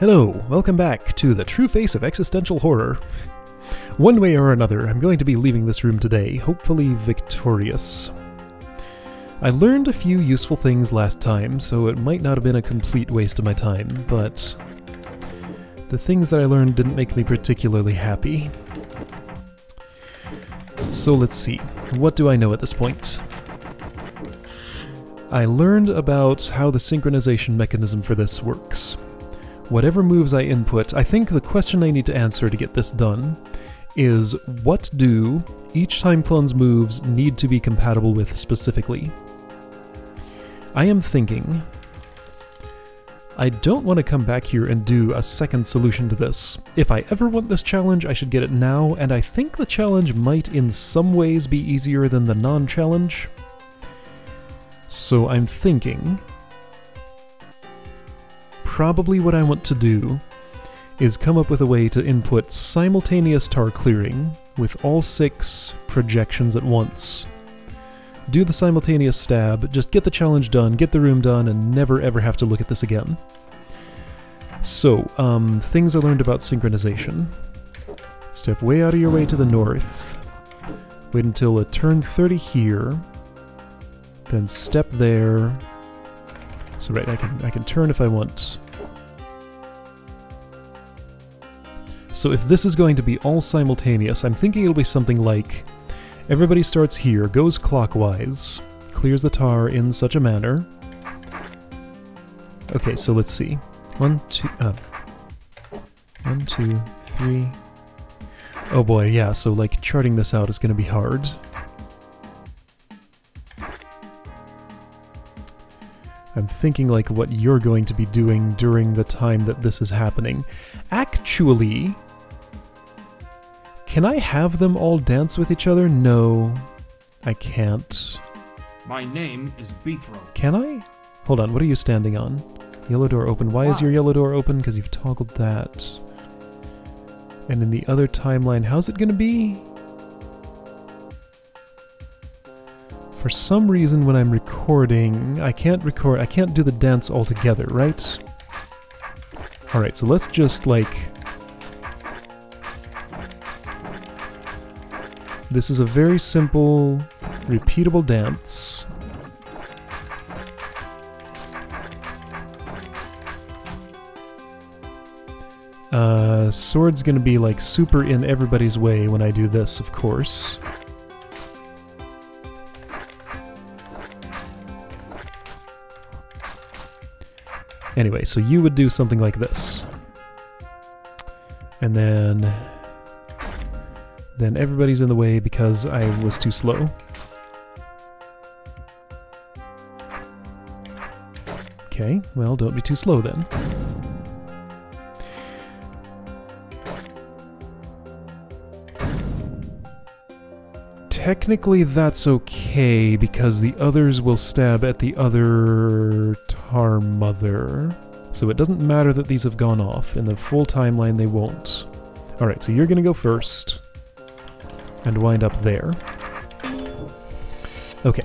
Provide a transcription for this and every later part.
Hello, welcome back to the true face of existential horror. One way or another, I'm going to be leaving this room today, hopefully victorious. I learned a few useful things last time, so it might not have been a complete waste of my time, but the things that I learned didn't make me particularly happy. So let's see, what do I know at this point? I learned about how the synchronization mechanism for this works. Whatever moves I input, I think the question I need to answer to get this done is, what do each time clone's moves need to be compatible with specifically? I am thinking I don't want to come back here and do a second solution to this. If I ever want this challenge, I should get it now, and I think the challenge might in some ways be easier than the non-challenge. So I'm thinking probably what I want to do is come up with a way to input simultaneous tar clearing with all 6 projections at once. Do the simultaneous stab, just get the challenge done, get the room done, and never ever have to look at this again. So, things I learned about synchronization. Step way out of your way to the north. Wait until a turn 30 here. Then step there. So right, I can turn if I want. So if this is going to be all simultaneous, I'm thinking it'll be something like everybody starts here, goes clockwise, clears the tar in such a manner. Okay, so let's see. 1, 2, 3. Oh boy, yeah, so like charting this out is going to be hard. I'm thinking like what you're going to be doing during the time that this is happening. Actually, can I have them all dance with each other? No, I can't. My name is Beethro. Can I? Hold on, what are you standing on? Yellow door open. Why is your yellow door open? Because you've toggled that. And in the other timeline, how's it gonna be? For some reason when I'm recording, I can't do the dance all together, right? Alright, so let's just like... This is a very simple, repeatable dance. Sword's gonna be like super in everybody's way when I do this, of course. Anyway, so you would do something like this. And then everybody's in the way because I was too slow. Okay, well, don't be too slow then. Technically that's okay, because the others will stab at the other tar mother. So it doesn't matter that these have gone off. In the full timeline they won't. Alright, so you're gonna go first. And wind up there. Okay.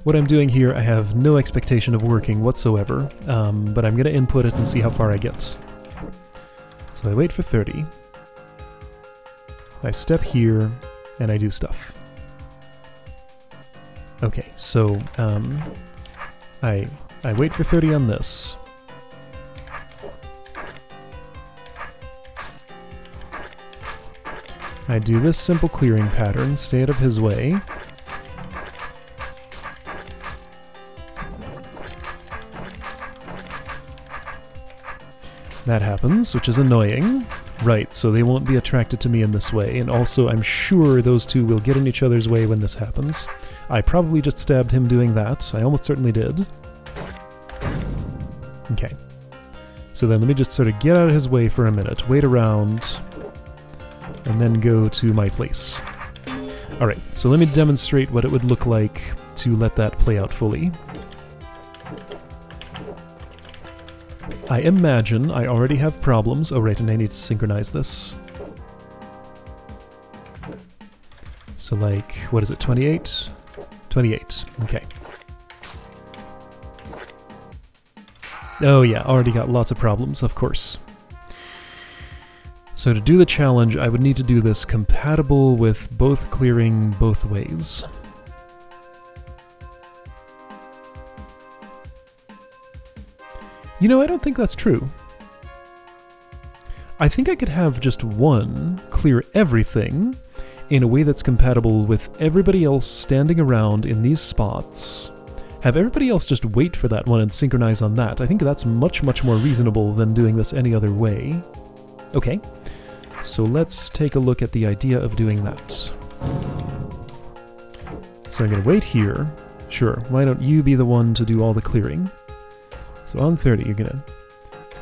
What I'm doing here, I have no expectation of working whatsoever, but I'm gonna input it and see how far I get. So I wait for 30. I step here, and I do stuff. Okay, so, I wait for 30 on this. I do this simple clearing pattern, stay out of his way. That happens, which is annoying. Right, so they won't be attracted to me in this way, and also I'm sure those two will get in each other's way when this happens. I probably just stabbed him doing that. I almost certainly did. Okay. So then let me just sort of get out of his way for a minute, wait around, and then go to my place. Alright, so let me demonstrate what it would look like to let that play out fully. I imagine I already have problems. Oh right, and I need to synchronize this. So like, what is it, 28? 28, okay. Oh yeah, already got lots of problems, of course. So to do the challenge, I would need to do this compatible with both clearing both ways. You know, I don't think that's true. I think I could have just one clear everything in a way that's compatible with everybody else standing around in these spots. Have everybody else just wait for that one and synchronize on that. I think that's much, much more reasonable than doing this any other way. Okay, so let's take a look at the idea of doing that. So I'm going to wait here. Sure, why don't you be the one to do all the clearing? So on 30, you're going to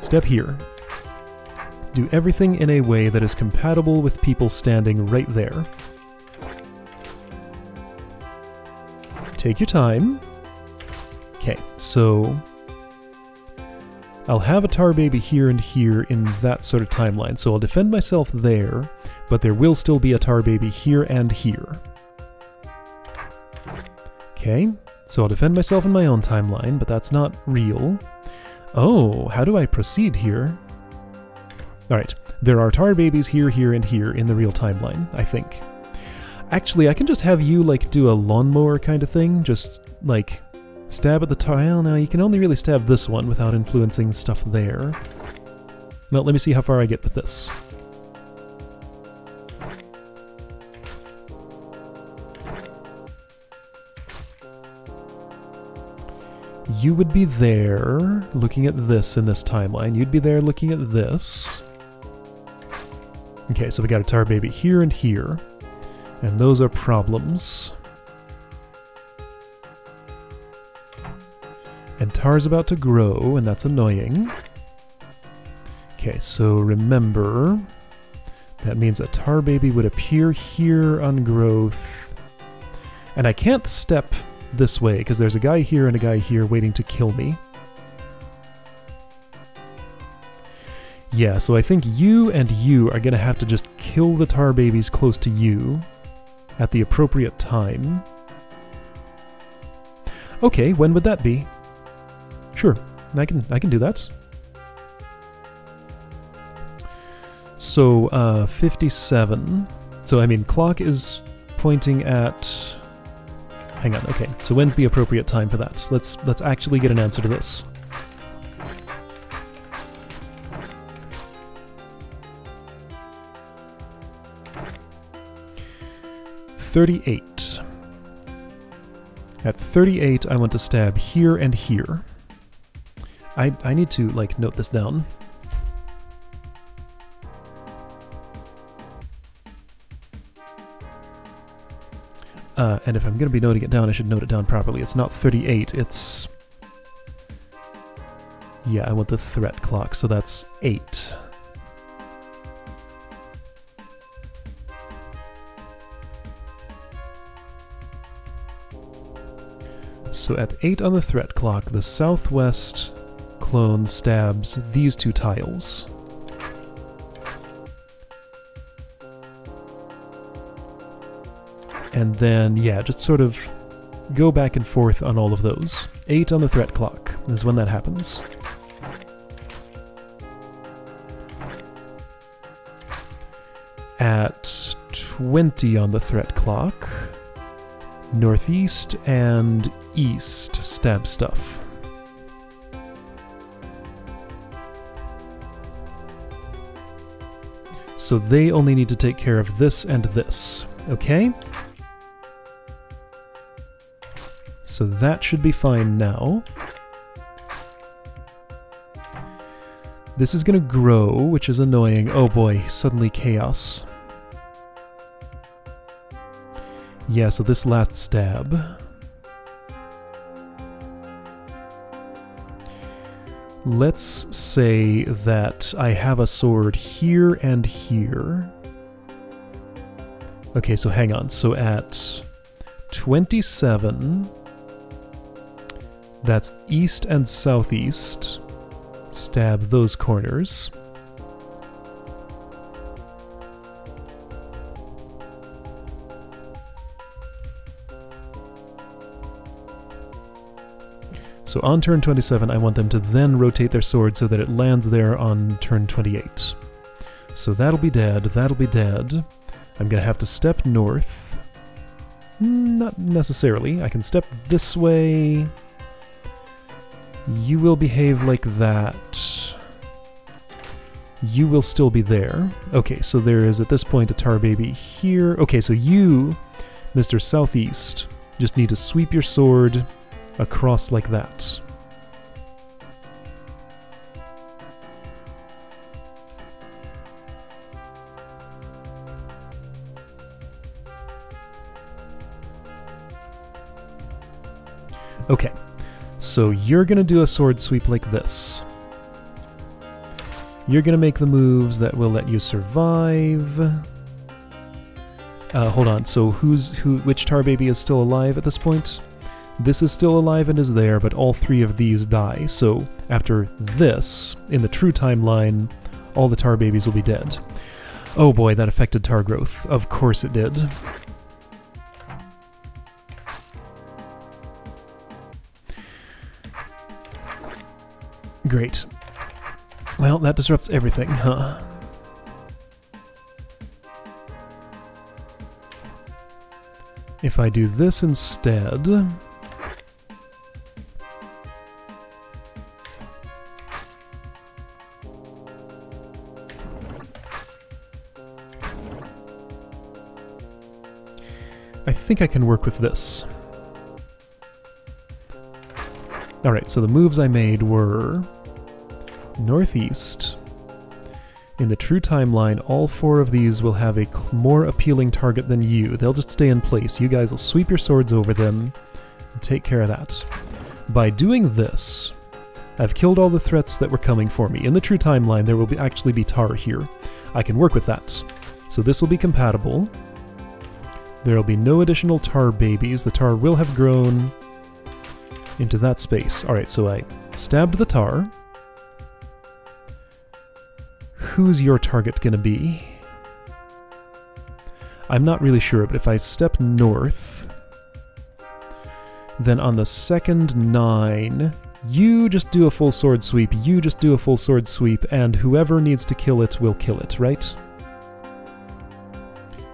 step here. Do everything in a way that is compatible with people standing right there. Take your time. Okay, so I'll have a tar baby here and here in that sort of timeline. So I'll defend myself there, but there will still be a tar baby here and here. Okay, so I'll defend myself in my own timeline, but that's not real. Oh, how do I proceed here? Alright, there are tar babies here, here, and here in the real timeline, I think. Actually, I can just have you, like, do a lawnmower kind of thing, just, like, stab at the tar... Well, no, you can only really stab this one without influencing stuff there. Well, let me see how far I get with this. You would be there looking at this in this timeline. You'd be there looking at this. Okay, so we got a tar baby here and here. And those are problems. And tar's about to grow, and that's annoying. Okay, so remember, that means a tar baby would appear here on growth. And I can't step this way, because there's a guy here and a guy here waiting to kill me. Yeah, so I think you and you are gonna have to just kill the tar babies close to you at the appropriate time. Okay, when would that be? Sure, I can do that. So, 57. So, I mean, clock is pointing at... Hang on, okay. So when's the appropriate time for that? Let's actually get an answer to this. At 38, I want to stab here and here. I need to, like, note this down. And if I'm going to be noting it down, I should note it down properly. It's not 38, it's... Yeah, I want the threat clock, so that's 8. So at 8 on the threat clock, the southwest clone stabs these two tiles. And then, yeah, just sort of go back and forth on all of those. 8 on the threat clock is when that happens. At 20 on the threat clock, northeast and east stab stuff. So they only need to take care of this and this, okay? So that should be fine now. This is gonna grow, which is annoying. Oh boy, suddenly chaos. Yeah, so this last stab. Let's say that I have a sword here and here. Okay, so hang on. So at 27, that's east and southeast. Stab those corners. So on turn 27, I want them to then rotate their sword so that it lands there on turn 28. So that'll be dead, that'll be dead. I'm gonna have to step north. Not necessarily. I can step this way. You will behave like that. You will still be there. Okay, so there is at this point a tar baby here. Okay, so you, Mr. Southeast, just need to sweep your sword across like that. Okay, so you're gonna do a sword sweep like this. You're gonna make the moves that will let you survive. Hold on, so which tar baby is still alive at this point? This is still alive and is there, but all three of these die. So after this, in the true timeline, all the tar babies will be dead. Oh boy, that affected tar growth. Of course it did. Great. Well, that disrupts everything, huh? If I do this instead... I think I can work with this. Alright, so the moves I made were... northeast. In the true timeline, all four of these will have a more appealing target than you. They'll just stay in place. You guys will sweep your swords over them and take care of that. By doing this, I've killed all the threats that were coming for me. In the true timeline, there will actually be tar here. I can work with that. So this will be compatible. There will be no additional tar babies. The tar will have grown into that space. Alright, so I stabbed the tar. Who's your target gonna be? I'm not really sure, but if I step north, then on the second 9, you just do a full sword sweep, you just do a full sword sweep, and whoever needs to kill it will kill it, right?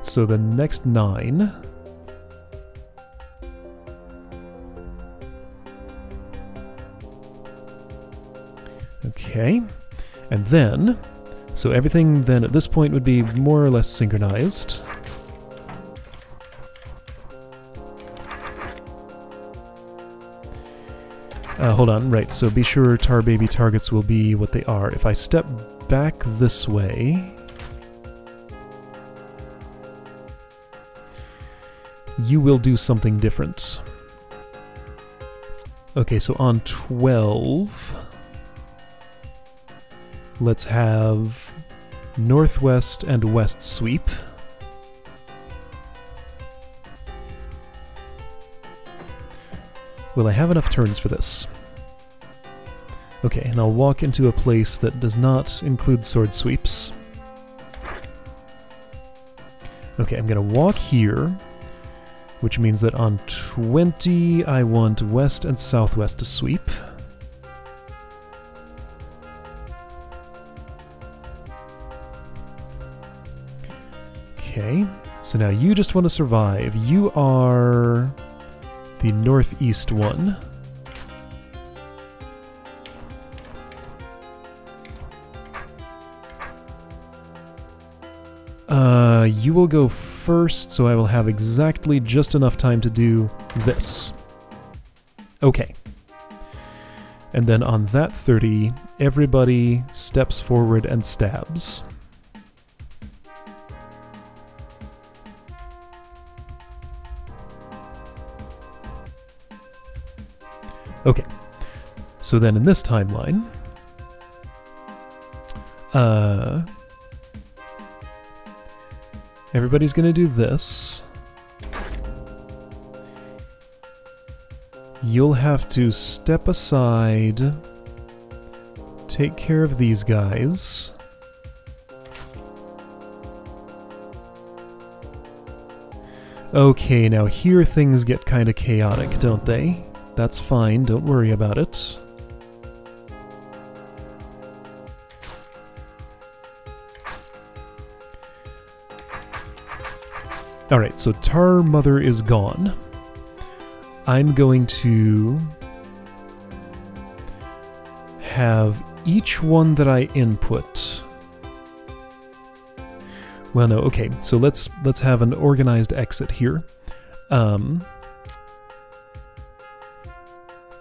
So the next 9... Okay, and then... So everything then at this point would be more or less synchronized. Hold on, right, so be sure tar baby targets will be what they are. If I step back this way... you will do something different. Okay, so on 12... let's have northwest and west sweep. Will I have enough turns for this? Okay, and I'll walk into a place that does not include sword sweeps. Okay, I'm gonna walk here, which means that on 20 I want west and southwest to sweep. Okay, so now you just want to survive. You are the northeast one. You will go first, so I will have exactly just enough time to do this. Okay. And then on that 30, everybody steps forward and stabs. Okay, so then in this timeline, everybody's gonna do this. You'll have to step aside, take care of these guys. Okay, now here things get kinda chaotic, don't they? That's fine, don't worry about it. Alright, so tar mother is gone. I'm going to have each one that I input. Well, no, okay, so let's have an organized exit here.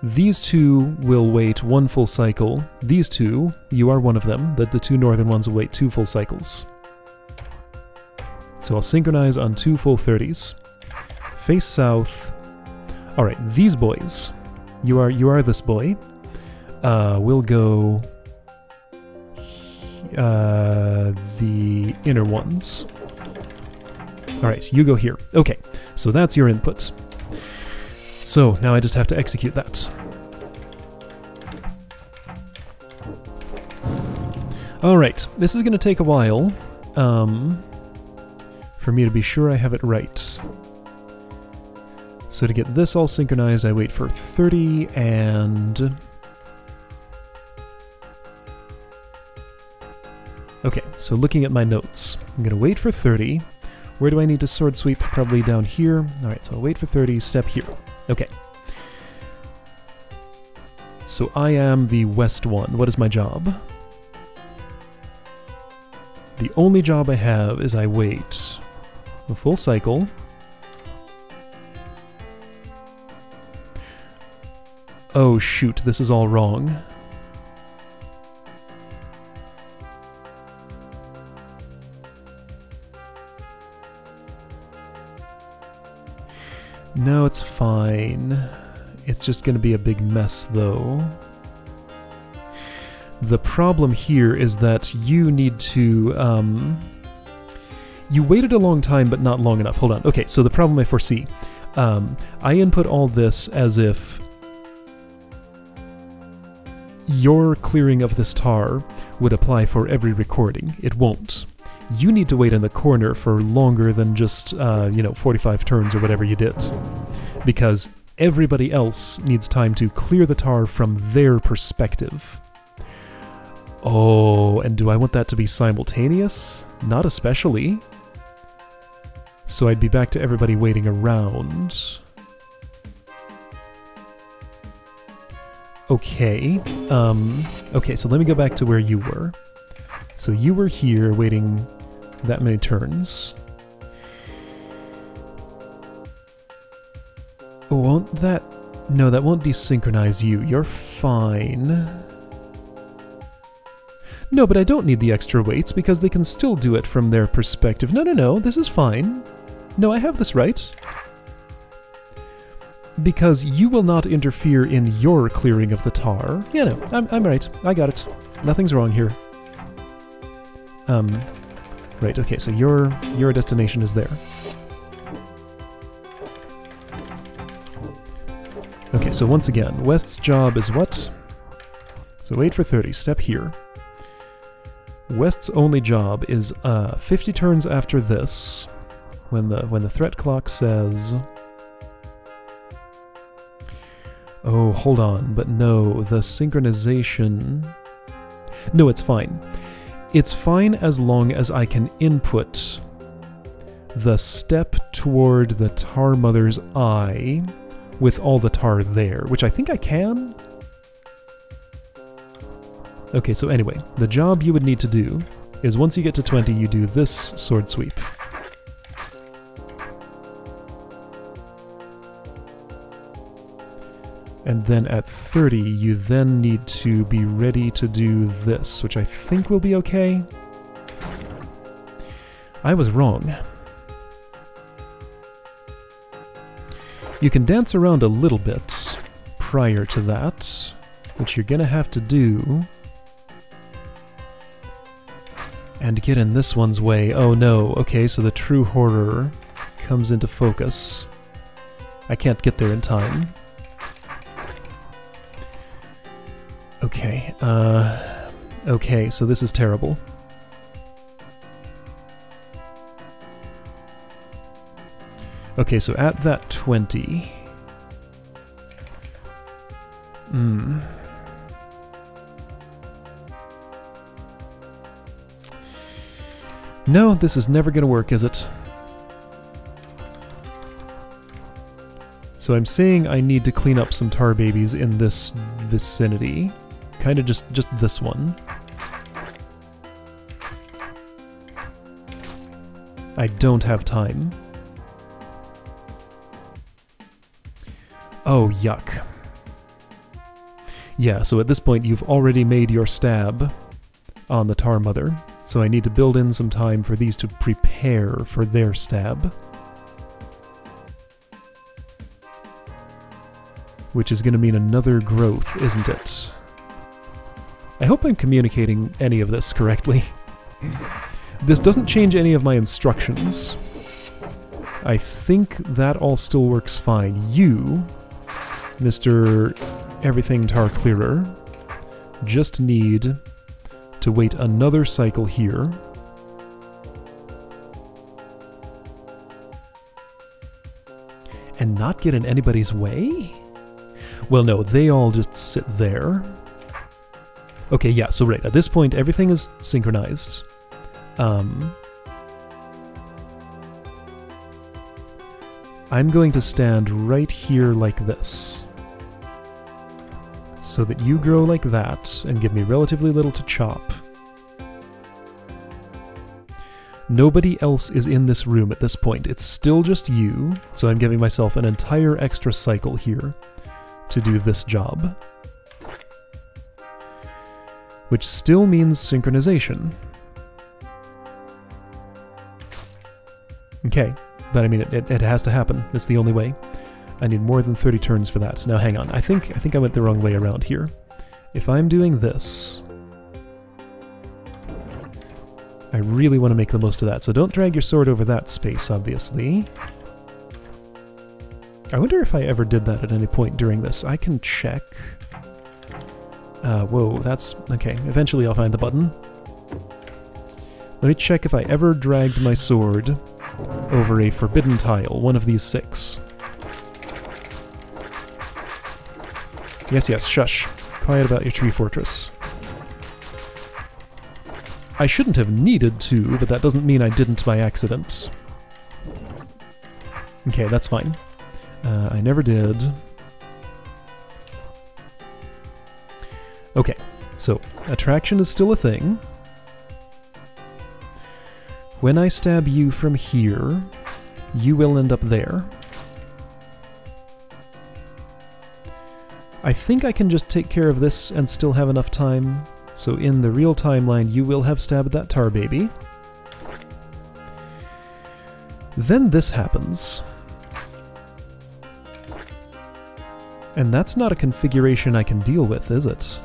These two will wait 1 full cycle. These two, you are one of them. The 2 northern ones will wait 2 full cycles. So I'll synchronize on 2 full 30s. Face south. Alright, these boys. You are this boy. We'll go the inner ones. Alright, you go here. Okay, so that's your input. So now I just have to execute that. Alright, this is going to take a while for me to be sure I have it right. So to get this all synchronized, I wait for 30 and... Okay, so looking at my notes, I'm going to wait for 30. Where do I need to sword sweep? Probably down here. Alright, so I'll wait for 30, step here. Okay. So I am the west one. What is my job? The only job I have is I wait a full cycle. Oh shoot, this is all wrong. No, it's fine. It's just going to be a big mess, though. The problem here is that you need to... you waited a long time, but not long enough. Hold on. Okay, so the problem I foresee. I input all this as if your clearing of this tar would apply for every recording. It won't. You need to wait in the corner for longer than just, 45 turns or whatever you did. Because everybody else needs time to clear the tar from their perspective. Oh, and do I want that to be simultaneous? Not especially. So I'd be back to everybody waiting around. Okay. Okay, so let me go back to where you were. So you were here waiting that many turns. Won't that... No, that won't desynchronize you. You're fine. No, but I don't need the extra weights because they can still do it from their perspective. No, this is fine. No, I have this right. Because you will not interfere in your clearing of the tar. Yeah, no, I'm right. I got it. Nothing's wrong here. Right, okay, so your destination is there. Okay, so once again, West's job is what? So wait for 30, step here. West's only job is 50 turns after this, when the threat clock says... Oh, hold on, but no, the synchronization... No, it's fine. It's fine as long as I can input the step toward the tar mother's eye with all the tar there, which I think I can. Okay, so anyway, the job you would need to do is once you get to 20, you do this sword sweep. And then at 30, you then need to be ready to do this, which I think will be okay. I was wrong. You can dance around a little bit prior to that, which you're gonna have to do. And get in this one's way. Oh no, okay, so the true horror comes into focus. I can't get there in time. Okay, okay, so this is terrible. Okay, so at that 20, No, this is never going to work, is it? So I'm saying I need to clean up some tar babies in this vicinity. Kind of just this one. I don't have time. Oh, yuck. Yeah, so at this point you've already made your stab on the tar mother, so I need to build in some time for these to prepare for their stab. Which is going to mean another growth, isn't it? I hope I'm communicating any of this correctly. This doesn't change any of my instructions. I think that all still works fine. You, Mr. Everything Tar Clearer, just need to wait another cycle here. And not get in anybody's way? Well, no, they all just sit there. Okay, yeah, so right, at this point everything is synchronized. I'm going to stand right here like this, so that you grow like that and give me relatively little to chop. Nobody else is in this room at this point. It's still just you, so I'm giving myself an entire extra cycle here to do this job. Which still means synchronization. Okay, but I mean, it has to happen. It's the only way. I need more than 30 turns for that. Now hang on, I think I went the wrong way around here. If I'm doing this, I really want to make the most of that, so don't drag your sword over that space, obviously. I wonder if I ever did that at any point during this. I can check. Whoa, that's... okay, eventually I'll find the button. Let me check if I ever dragged my sword over a forbidden tile, one of these 6. Yes, yes, shush. Quiet about your tree fortress. I shouldn't have needed to, but that doesn't mean I didn't by accident. Okay, that's fine. I never did. Okay, so attraction is still a thing. When I stab you from here, you will end up there. I think I can just take care of this and still have enough time. So in the real timeline, you will have stabbed that tar baby. Then this happens. And that's not a configuration I can deal with, is it?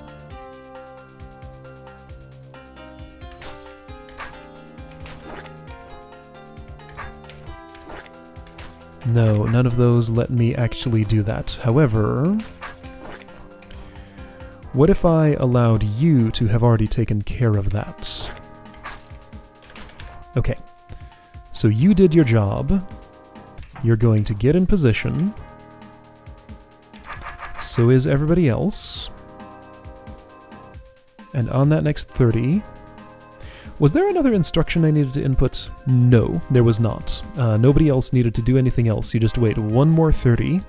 No, none of those let me actually do that. However, what if I allowed you to have already taken care of that? Okay, so you did your job. You're going to get in position. So is everybody else. And on that next 30... Was there another instruction I needed to input? No, there was not. Nobody else needed to do anything else. You just wait one more 30.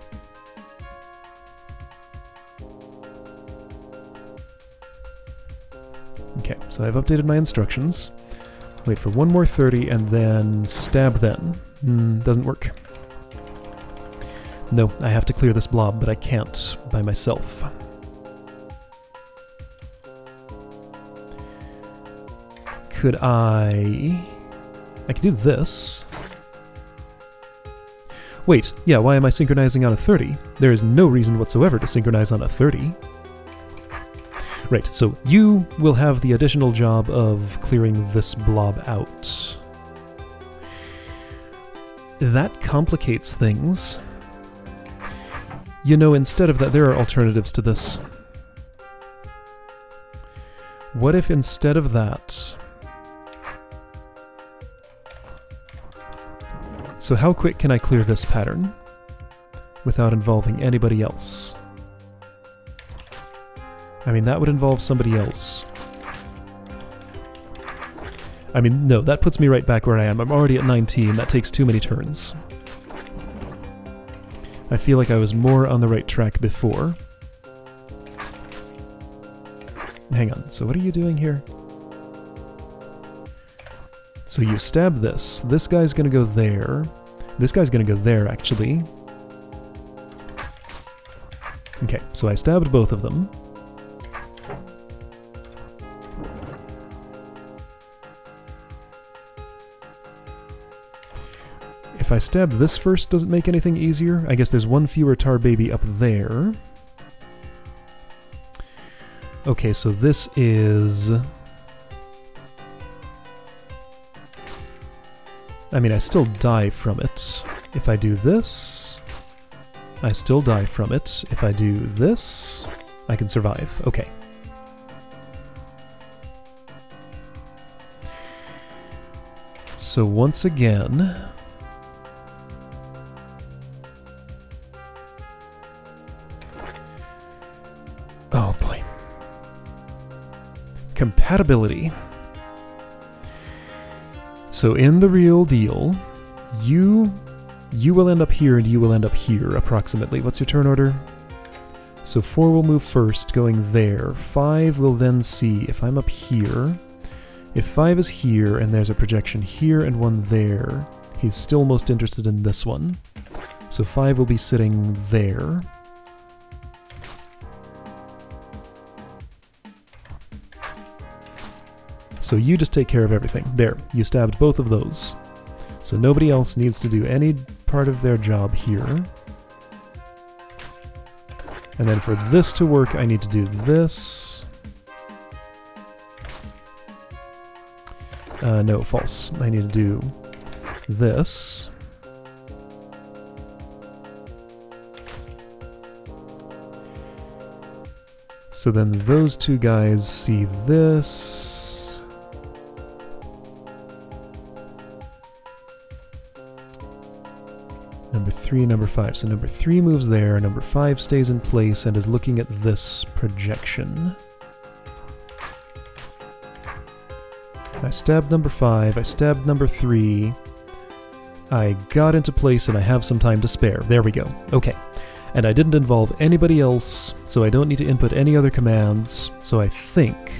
Okay, so I've updated my instructions. Wait for one more 30 and then stab then. Doesn't work. No, I have to clear this blob, but I can't by myself. Could I could do this. Wait, yeah, why am I synchronizing on a 30? There is no reason whatsoever to synchronize on a 30. Right, so you will have the additional job of clearing this blob out. That complicates things. You know, instead of that, there are alternatives to this. What if instead of that... So how quick can I clear this pattern without involving anybody else? I mean, that would involve somebody else. I mean, no, that puts me right back where I am. I'm already at 19. That takes too many turns. I feel like I was more on the right track before. Hang on, so what are you doing here? So you stab this. This guy's gonna go there. This guy's gonna go there, actually. Okay, so I stabbed both of them. If I stab this first, does it make anything easier? I guess there's one fewer tar baby up there. Okay, so this is... I mean, I still die from it. If I do this, I still die from it. If I do this, I can survive. Okay. So once again... Oh boy. Compatibility. So in the real deal, you will end up here and you will end up here, approximately. What's your turn order? So 4 will move first, going there. 5 will then see if I'm up here. If 5 is here and there's a projection here and one there, he's still most interested in this one. So 5 will be sitting there. So you just take care of everything. There, you stabbed both of those. So nobody else needs to do any part of their job here. And then for this to work, I need to do this. No, false. I need to do this. So then those two guys see this. Number 3, number 5. So number 3 moves there, number 5 stays in place and is looking at this projection. I stabbed number 5, I stabbed number 3. I got into place and I have some time to spare. There we go. Okay. And I didn't involve anybody else, so I don't need to input any other commands, so I think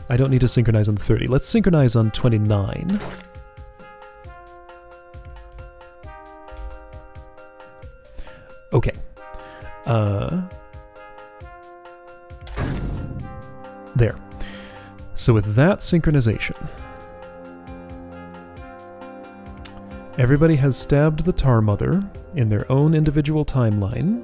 I don't need to synchronize on 30. Let's synchronize on 29. Okay. There. So with that synchronization, everybody has stabbed the Tar Mother in their own individual timeline.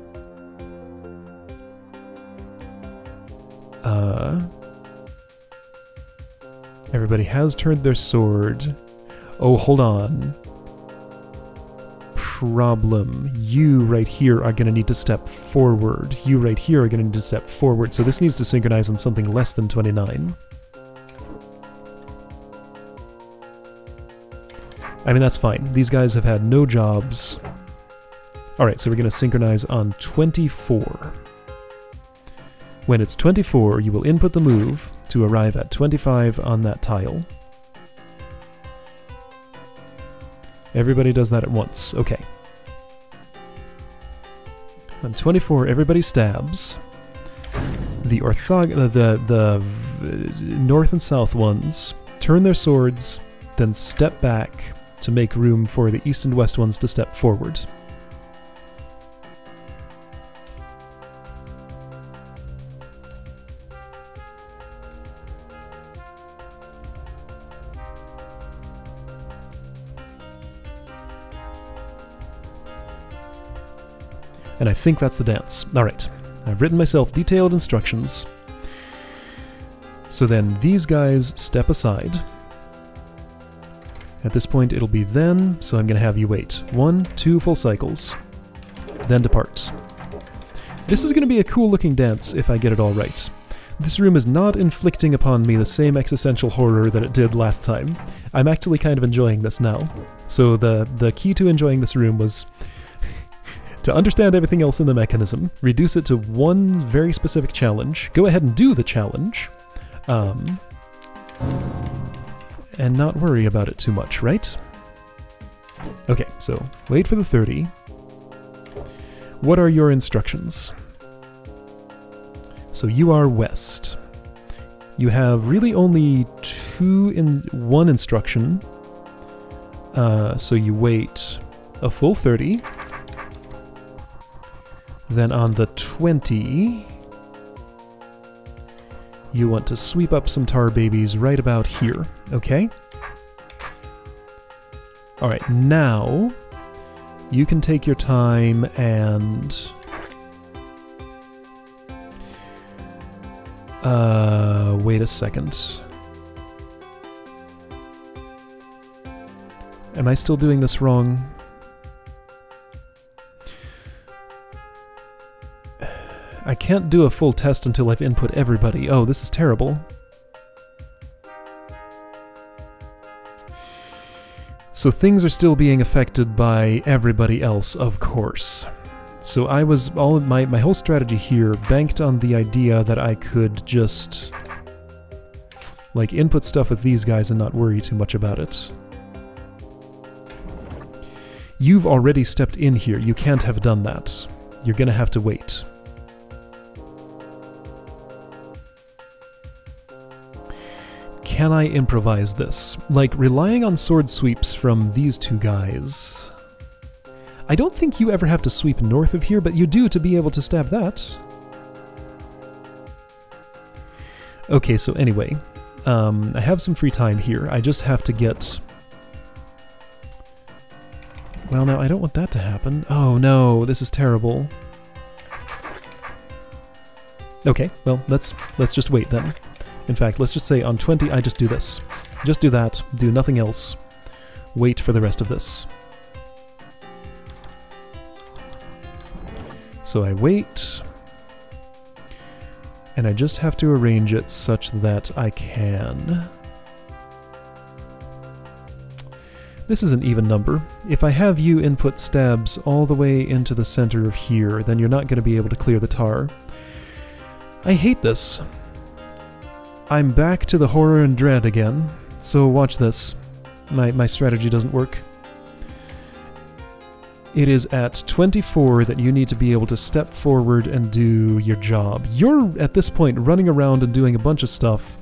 Everybody has turned their sword. Oh, hold on. Problem. You right here are going to need to step forward. You right here are going to need to step forward. So this needs to synchronize on something less than 29. I mean, that's fine. These guys have had no jobs. Alright, so we're going to synchronize on 24. When it's 24, you will input the move to arrive at 25 on that tile. Everybody does that at once. Okay. On 24, everybody stabs. The north and south ones turn their swords, then step back to make room for the east and west ones to step forward. And I think that's the dance. Alright, I've written myself detailed instructions. So then these guys step aside. At this point it'll be then, so I'm going to have you wait 1, 2 full cycles, then depart. This is going to be a cool looking dance if I get it all right. This room is not inflicting upon me the same existential horror that it did last time. I'm actually kind of enjoying this now. So the key to enjoying this room was To understand everything else in the mechanism, reduce it to one very specific challenge, go ahead and do the challenge, and not worry about it too much, right? Okay, so wait for the 30. What are your instructions? So you are west. You have really only one instruction, so you wait a full 30. Then on the 20, you want to sweep up some tar babies right about here, okay? Alright, now you can take your time and... wait a second. Am I still doing this wrong? I can't do a full test until I've input everybody. Oh, this is terrible. So things are still being affected by everybody else, of course. So I was my whole strategy here banked on the idea that I could just like input stuff with these guys and not worry too much about it. You've already stepped in here. You can't have done that. You're gonna have to wait. Can I improvise this? Like, relying on sword sweeps from these two guys. I don't think you ever have to sweep north of here, but you do to be able to stab that. Okay, so anyway, I have some free time here. I just have to get... Well, no, I don't want that to happen. Oh no, this is terrible. Okay, well, let's just wait then. In fact, let's just say on 20, I just do this. Just do that, do nothing else. Wait for the rest of this. So I wait, and I just have to arrange it such that I can... This is an even number. If I have you input stabs all the way into the center of here, then you're not going to be able to clear the tar. I hate this. I'm back to the horror and dread again, so watch this. My strategy doesn't work. It is at 24 that you need to be able to step forward and do your job. You're, at this point, running around and doing a bunch of stuff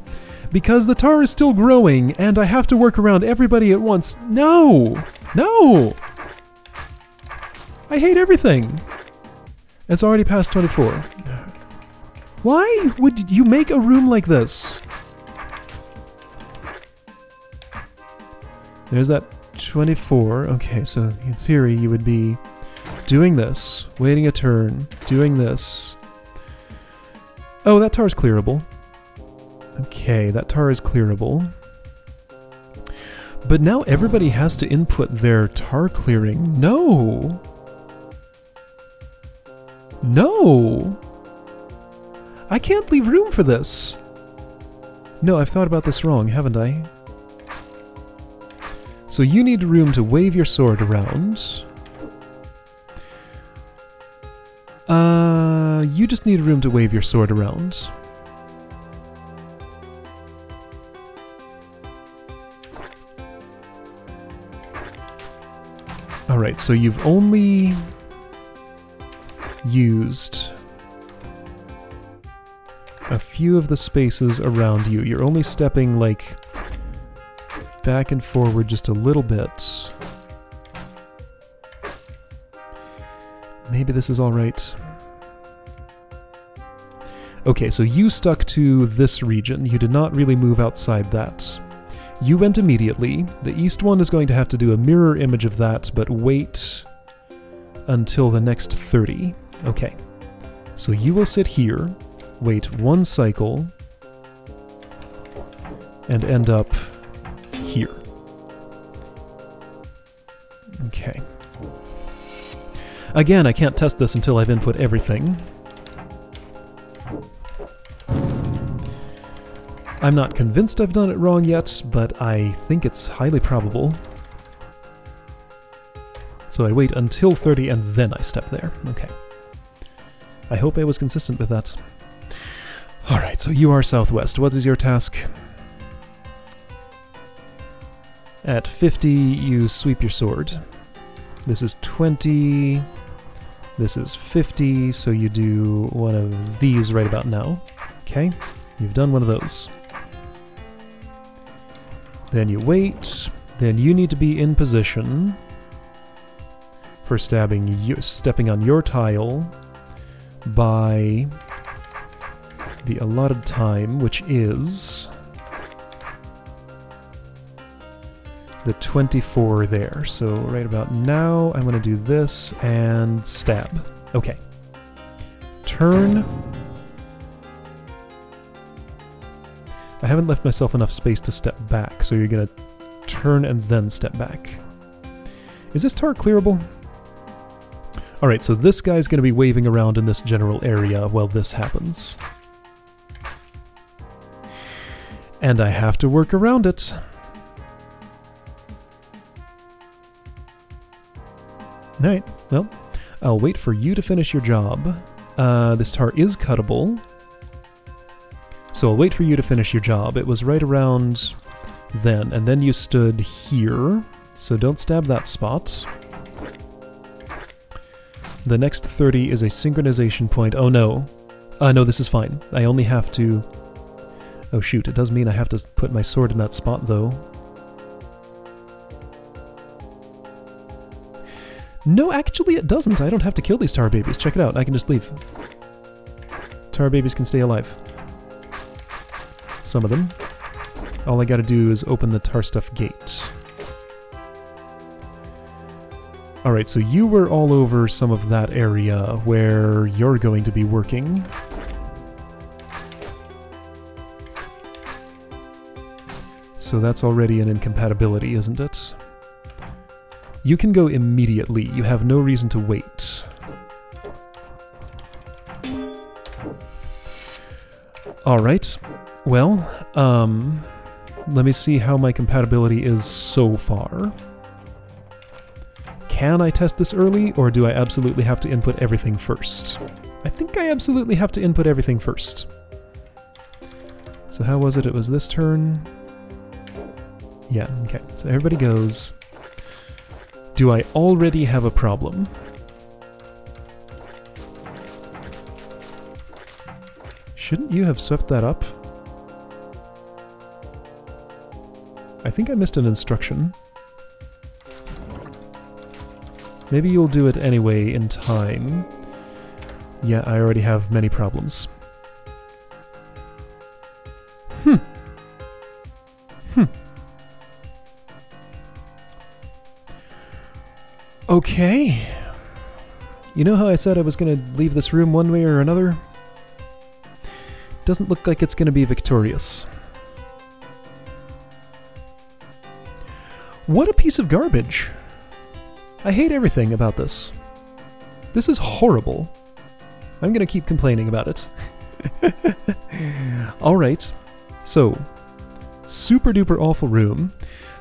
because the tar is still growing and I have to work around everybody at once. No! No! I hate everything! It's already past 24. Why would you make a room like this? There's that 24. Okay, so in theory you would be doing this, waiting a turn, doing this. Oh, that tar is clearable. Okay, that tar is clearable. But now everybody has to input their tar clearing. No! No! I can't leave room for this! No, I've thought about this wrong, haven't I? So you need room to wave your sword around. You just need room to wave your sword around. Alright, so you've only used a few of the spaces around you. You're only stepping, like, back and forward just a little bit. Maybe this is alright. Okay, so you stuck to this region. You did not really move outside that. You went immediately. The east one is going to have to do a mirror image of that, but wait until the next 30. Okay. So you will sit here, wait one cycle, and end up here. Okay. Again, I can't test this until I've input everything. I'm not convinced I've done it wrong yet, but I think it's highly probable. So So I wait until 30 and then I step there. Okay. I hope I was consistent with that. Alright, so you are southwest. What is your task? At 50, you sweep your sword. This is 20. This is 50, so you do one of these right about now. Okay, you've done one of those. Then you wait. Then you need to be in position for stepping on your tile by the allotted time, which is the 24 there. So right about now, I'm going to do this and stab. Okay. Turn. I haven't left myself enough space to step back, so you're going to turn and then step back. Is this tar clearable? Alright, so this guy's going to be waving around in this general area while this happens. And I have to work around it. Alright, well, I'll wait for you to finish your job. This tar is cuttable. So I'll wait for you to finish your job. It was right around then, and then you stood here. So don't stab that spot. The next 30 is a synchronization point. Oh no. No, this is fine. I only have to... Oh shoot, it does mean I have to put my sword in that spot though. No, actually it doesn't. I don't have to kill these tar babies. Check it out. I can just leave. Tar babies can stay alive. Some of them. All I gotta do is open the tar stuff gate. Alright, so you were all over some of that area where you're going to be working. So that's already an incompatibility, isn't it? You can go immediately. You have no reason to wait. Alright. Well, let me see how my compatibility is so far. Can I test this early, or do I absolutely have to input everything first? I think I absolutely have to input everything first. So how was it? It was this turn? Yeah, okay. So everybody goes. Do I already have a problem? Shouldn't you have swept that up? I think I missed an instruction. Maybe you'll do it anyway in time. Yeah, I already have many problems. Okay. You know how I said I was going to leave this room one way or another? Doesn't look like it's going to be victorious. What a piece of garbage! I hate everything about this. This is horrible. I'm going to keep complaining about it. Alright, so, super duper awful room.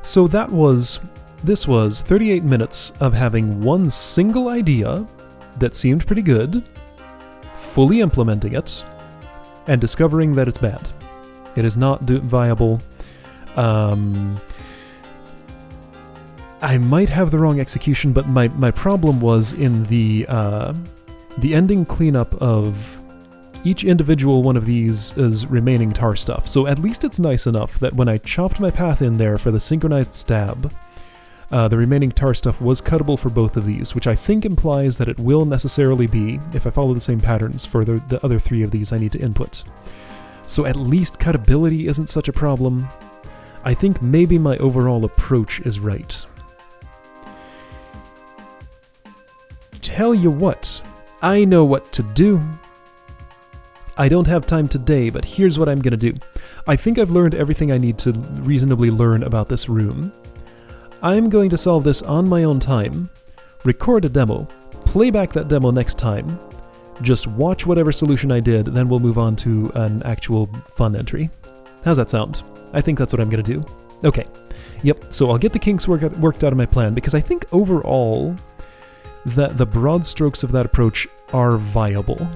So this was 38 minutes of having one single idea that seemed pretty good, fully implementing it, and discovering that it's bad. It is not viable. I might have the wrong execution, but my problem was in the ending cleanup of each individual one of these is remaining tar stuff. So at least it's nice enough that when I chopped my path in there for the synchronized stab, the remaining tar stuff was cuttable for both of these, which I think implies that it will necessarily be, if I follow the same patterns for the other three of these I need to input. So at least cuttability isn't such a problem. I think maybe my overall approach is right. Tell you what, I know what to do. I don't have time today, but here's what I'm gonna do. I think I've learned everything I need to reasonably learn about this room. I'm going to solve this on my own time, record a demo, play back that demo next time, just watch whatever solution I did, then we'll move on to an actual fun entry. How's that sound? I think that's what I'm gonna do. Okay. Yep, so I'll get the kinks worked out of my plan, because I think overall, that the broad strokes of that approach are viable.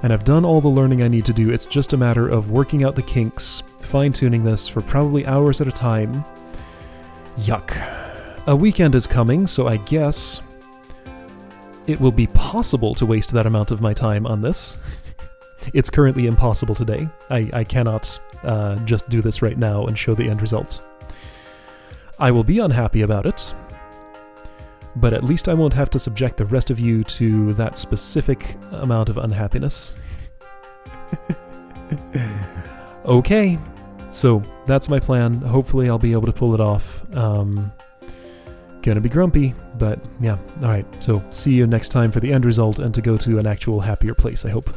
And I've done all the learning I need to do. It's just a matter of working out the kinks, fine-tuning this for probably hours at a time. Yuck. A weekend is coming, so I guess it will be possible to waste that amount of my time on this. It's currently impossible today. I cannot just do this right now and show the end results. I will be unhappy about it, but at least I won't have to subject the rest of you to that specific amount of unhappiness. Okay, so that's my plan. Hopefully I'll be able to pull it off. Gonna be grumpy, but yeah, alright, so see you next time for the end result and to go to an actual happier place, I hope.